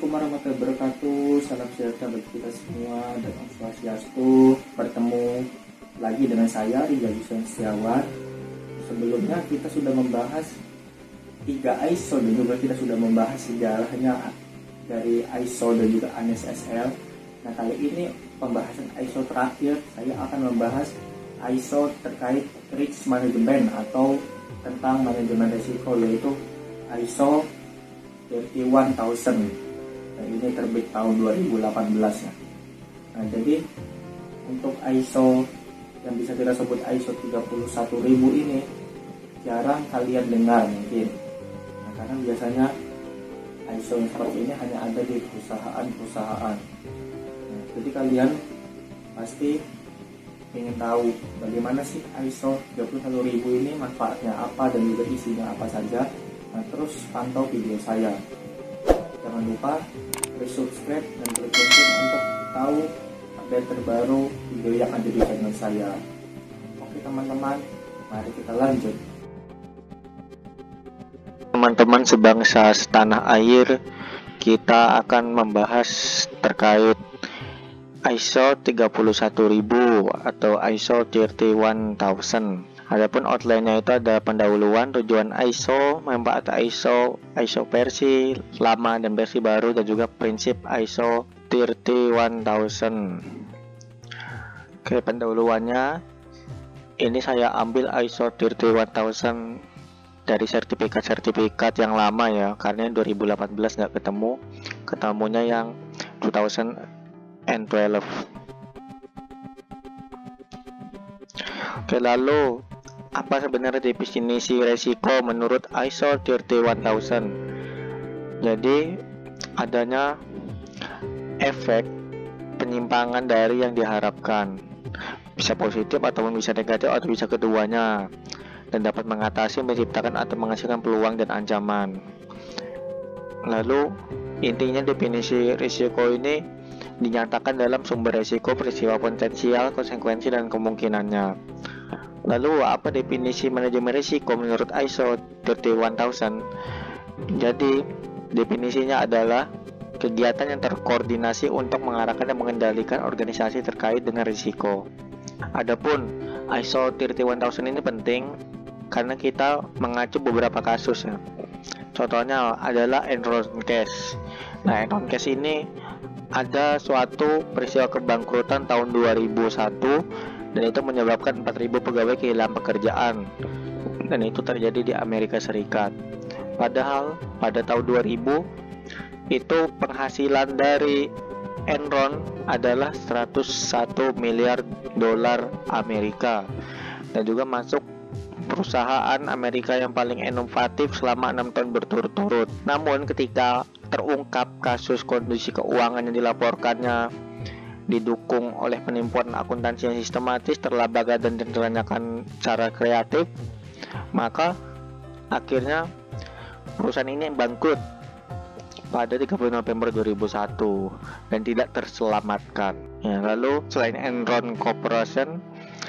Assalamualaikum warahmatullahi wabarakatuh. Salam sejahtera bagi kita semua dan Om Swastiastu. Bertemu lagi dengan saya Rijal Yusuf Setiawan. Sebelumnya kita sudah membahas 3 ISO dan juga kita sudah membahas sejarahnya dari ISO dan juga ANES SL. Nah, kali ini pembahasan ISO terakhir, saya akan membahas ISO terkait risk management atau tentang manajemen risiko, yaitu ISO 31000. Nah, ini terbit tahun 2018 ya. Nah, jadi untuk ISO yang bisa kita sebut ISO 31000 ini jarang kalian dengar mungkin. Nah, karena biasanya ISO yang seperti ini hanya ada di perusahaan-perusahaan. Nah, jadi kalian pasti ingin tahu bagaimana sih ISO 31000 ini, manfaatnya apa dan juga isinya apa saja. Nah, terus pantau video saya. Jangan lupa klik subscribe dan klik lonceng untuk tahu update terbaru video yang ada di channel saya. Oke teman-teman, mari kita lanjut. Teman-teman sebangsa setanah air, kita akan membahas terkait ISO 31000 atau ISO 31000. Adapun outline-nya itu ada pendahuluan, tujuan ISO, manfaat ISO, ISO versi lama dan versi baru, dan juga prinsip ISO 31000. Oke, pendahuluannya ini saya ambil ISO 31000 dari sertifikat yang lama ya, karena 2018 nggak ketemunya yang 2012. Oke, lalu apa sebenarnya definisi resiko menurut ISO 31000? Jadi adanya efek penyimpangan dari yang diharapkan, bisa positif ataupun bisa negatif atau bisa keduanya, dan dapat mengatasi, menciptakan atau menghasilkan peluang dan ancaman. Lalu intinya definisi risiko ini dinyatakan dalam sumber risiko, peristiwa potensial, konsekuensi dan kemungkinannya. Lalu apa definisi manajemen risiko menurut ISO 31000? Jadi definisinya adalah kegiatan yang terkoordinasi untuk mengarahkan dan mengendalikan organisasi terkait dengan risiko. Adapun ISO 31000 ini penting karena kita mengacu beberapa kasus ya. Contohnya adalah Enron case. Nah, Enron case ini ada suatu peristiwa kebangkrutan tahun 2001 dan itu menyebabkan 4000 pegawai kehilangan pekerjaan, dan itu terjadi di Amerika Serikat. Padahal pada tahun 2000 itu penghasilan dari Enron adalah 101 miliar dolar Amerika, dan juga masuk perusahaan Amerika yang paling inovatif selama 6 tahun berturut-turut. Namun ketika terungkap kasus kondisi keuangan yang dilaporkannya didukung oleh penipuan akuntansi yang sistematis, terlabak dan direncanakan secara kreatif, maka akhirnya perusahaan ini bangkrut pada 30 November 2001 dan tidak terselamatkan. Ya, lalu selain Enron Corporation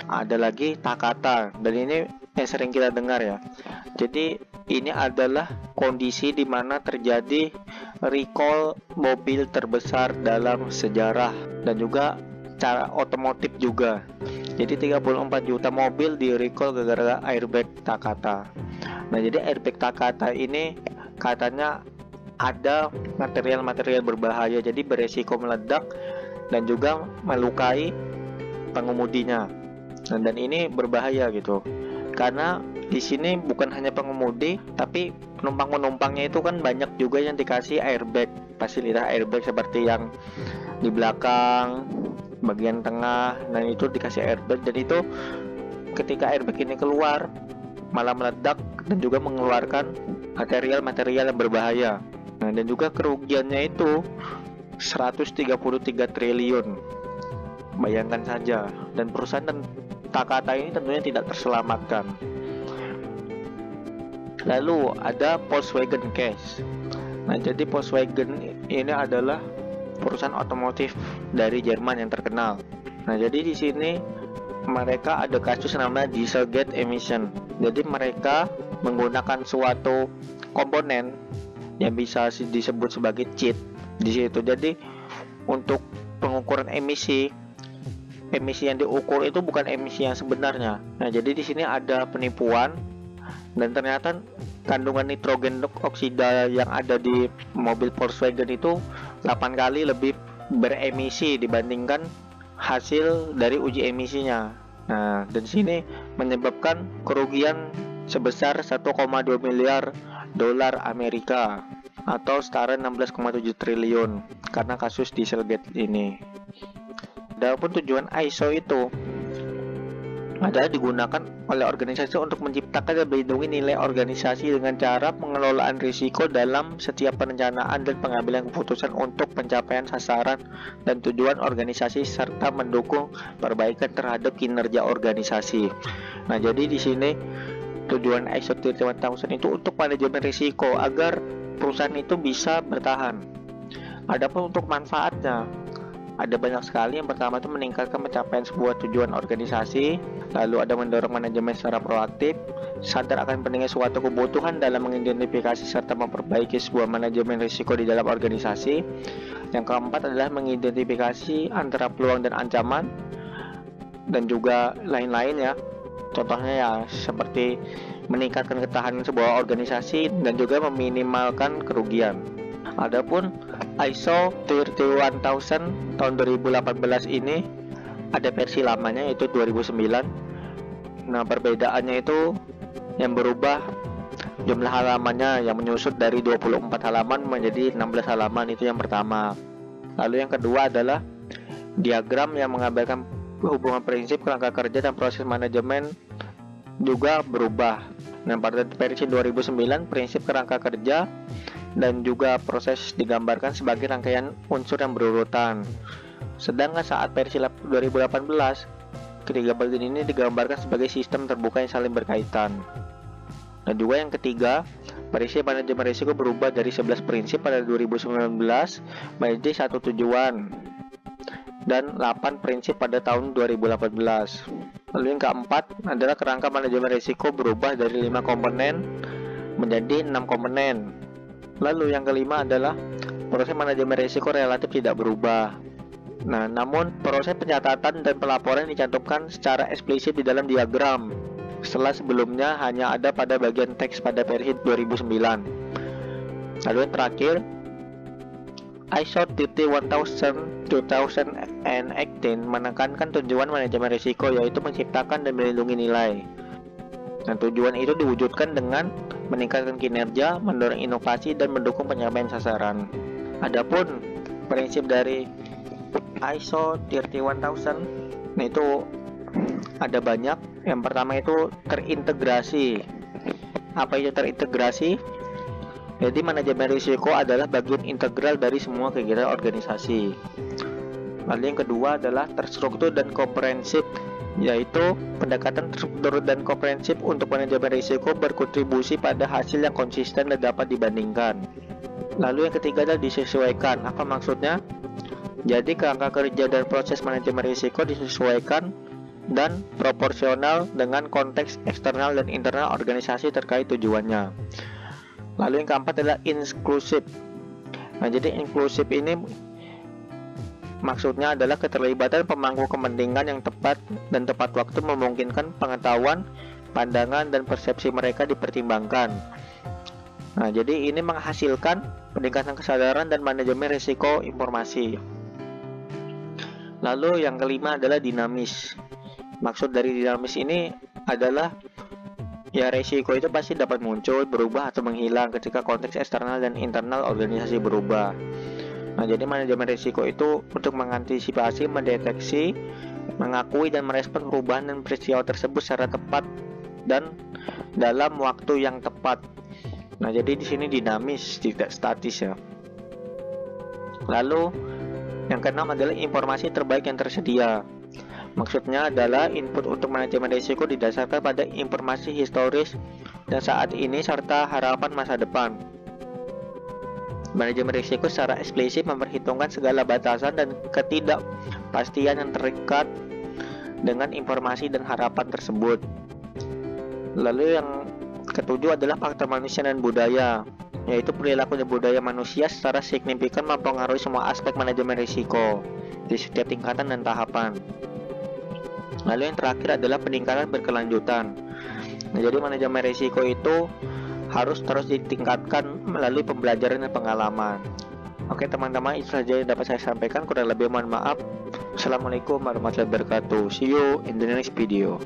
ada lagi Takata, dan ini yang sering kita dengar ya. Jadi ini adalah kondisi di mana terjadi recall mobil terbesar dalam sejarah, dan juga cara otomotif juga. Jadi 34 juta mobil di recall gara-gara airbag Takata. Nah, jadi airbag Takata ini katanya ada material-material berbahaya, jadi beresiko meledak dan juga melukai pengemudinya. Dan ini berbahaya gitu. Karena di sini bukan hanya pengemudi, tapi penumpang-penumpangnya itu kan banyak juga yang dikasih airbag, fasilitas airbag seperti yang di belakang, bagian tengah, dan itu dikasih airbag, dan itu ketika airbag ini keluar malah meledak dan juga mengeluarkan material-material yang berbahaya. Nah, dan juga kerugiannya itu 133 triliun. Bayangkan saja, dan perusahaan dan Takata ini tentunya tidak terselamatkan. Lalu ada Volkswagen case. Nah, jadi Volkswagen ini adalah perusahaan otomotif dari Jerman yang terkenal. Nah, jadi di sini mereka ada kasus namanya Dieselgate emission. Jadi mereka menggunakan suatu komponen yang bisa disebut sebagai cheat di situ. Jadi untuk pengukuran emisi yang diukur itu bukan emisi yang sebenarnya. Nah, jadi di sini ada penipuan, dan ternyata kandungan nitrogen oksida yang ada di mobil Volkswagen itu 8 kali lebih beremisi dibandingkan hasil dari uji emisinya. Nah, dan sini menyebabkan kerugian sebesar 1,2 miliar dolar Amerika atau setara 16,7 triliun karena kasus Dieselgate ini. Adapun tujuan ISO itu adalah digunakan oleh organisasi untuk menciptakan dan melindungi nilai organisasi dengan cara pengelolaan risiko dalam setiap perencanaan dan pengambilan keputusan untuk pencapaian sasaran dan tujuan organisasi serta mendukung perbaikan terhadap kinerja organisasi. Nah, jadi di sini tujuan ISO 27000 itu untuk manajemen risiko agar perusahaan itu bisa bertahan. Adapun untuk manfaatnya, ada banyak sekali. Yang pertama itu meningkatkan pencapaian sebuah tujuan organisasi, lalu ada mendorong manajemen secara proaktif, sadar akan pentingnya suatu kebutuhan dalam mengidentifikasi serta memperbaiki sebuah manajemen risiko di dalam organisasi. Yang keempat adalah mengidentifikasi antara peluang dan ancaman, dan juga lain-lain ya. Contohnya ya seperti meningkatkan ketahanan sebuah organisasi dan juga meminimalkan kerugian. Adapun ISO 31000 tahun 2018 ini ada versi lamanya yaitu 2009. Nah, perbedaannya itu yang berubah jumlah halamannya yang menyusut dari 24 halaman menjadi 16 halaman, itu yang pertama. Lalu yang kedua adalah diagram yang menggambarkan hubungan prinsip, kerangka kerja dan proses manajemen juga berubah. Nah, pada versi 2009 prinsip, kerangka kerja dan juga proses digambarkan sebagai rangkaian unsur yang berurutan. Sedangkan saat versi 2018, ketiga bagian ini digambarkan sebagai sistem terbuka yang saling berkaitan. Dan juga yang ketiga, prinsip manajemen risiko berubah dari 11 prinsip pada 2019 menjadi 1 tujuan dan 8 prinsip pada tahun 2018. Lalu yang keempat adalah kerangka manajemen risiko berubah dari 5 komponen menjadi 6 komponen. Lalu yang kelima adalah proses manajemen risiko relatif tidak berubah. Nah, namun proses pencatatan dan pelaporan dicantumkan secara eksplisit di dalam diagram, setelah sebelumnya hanya ada pada bagian teks pada versi 2009. Lalu yang terakhir, ISO 31000 2018 menekankan tujuan manajemen risiko, yaitu menciptakan dan melindungi nilai. Dan tujuan itu diwujudkan dengan meningkatkan kinerja, mendorong inovasi, dan mendukung pencapaian sasaran. Adapun prinsip dari ISO 31000, nah itu ada banyak. Yang pertama itu terintegrasi. Apa itu terintegrasi? Jadi manajemen risiko adalah bagian integral dari semua kegiatan organisasi. Lalu yang kedua adalah terstruktur dan komprehensif, yaitu pendekatan terstruktur dan komprehensif untuk manajemen risiko berkontribusi pada hasil yang konsisten dan dapat dibandingkan. Lalu yang ketiga adalah disesuaikan. Apa maksudnya? Jadi kerangka kerja dan proses manajemen risiko disesuaikan dan proporsional dengan konteks eksternal dan internal organisasi terkait tujuannya. Lalu yang keempat adalah inklusif. Nah, jadi inklusif ini maksudnya adalah keterlibatan pemangku kepentingan yang tepat dan tepat waktu memungkinkan pengetahuan, pandangan, dan persepsi mereka dipertimbangkan. Nah, jadi ini menghasilkan peningkatan kesadaran dan manajemen risiko informasi. Lalu yang kelima adalah dinamis. Maksud dari dinamis ini adalah ya risiko itu pasti dapat muncul, berubah, atau menghilang ketika konteks eksternal dan internal organisasi berubah. Nah, jadi manajemen risiko itu untuk mengantisipasi, mendeteksi, mengakui, dan merespon perubahan dan peristiwa tersebut secara tepat dan dalam waktu yang tepat. Nah, jadi di sini dinamis, tidak statis ya. Lalu yang keenam adalah informasi terbaik yang tersedia. Maksudnya adalah input untuk manajemen risiko didasarkan pada informasi historis dan saat ini serta harapan masa depan. Manajemen risiko secara eksplisit memperhitungkan segala batasan dan ketidakpastian yang terikat dengan informasi dan harapan tersebut. Lalu yang ketujuh adalah faktor manusia dan budaya. yaitu perilaku dan budaya manusia secara signifikan mempengaruhi semua aspek manajemen risiko di setiap tingkatan dan tahapan. Lalu yang terakhir adalah peningkatan berkelanjutan. Nah, jadi manajemen risiko itu harus terus ditingkatkan melalui pembelajaran dan pengalaman. Oke teman-teman, itu saja yang dapat saya sampaikan. Kurang lebih mohon maaf. Assalamualaikum warahmatullahi wabarakatuh. See you in the next video.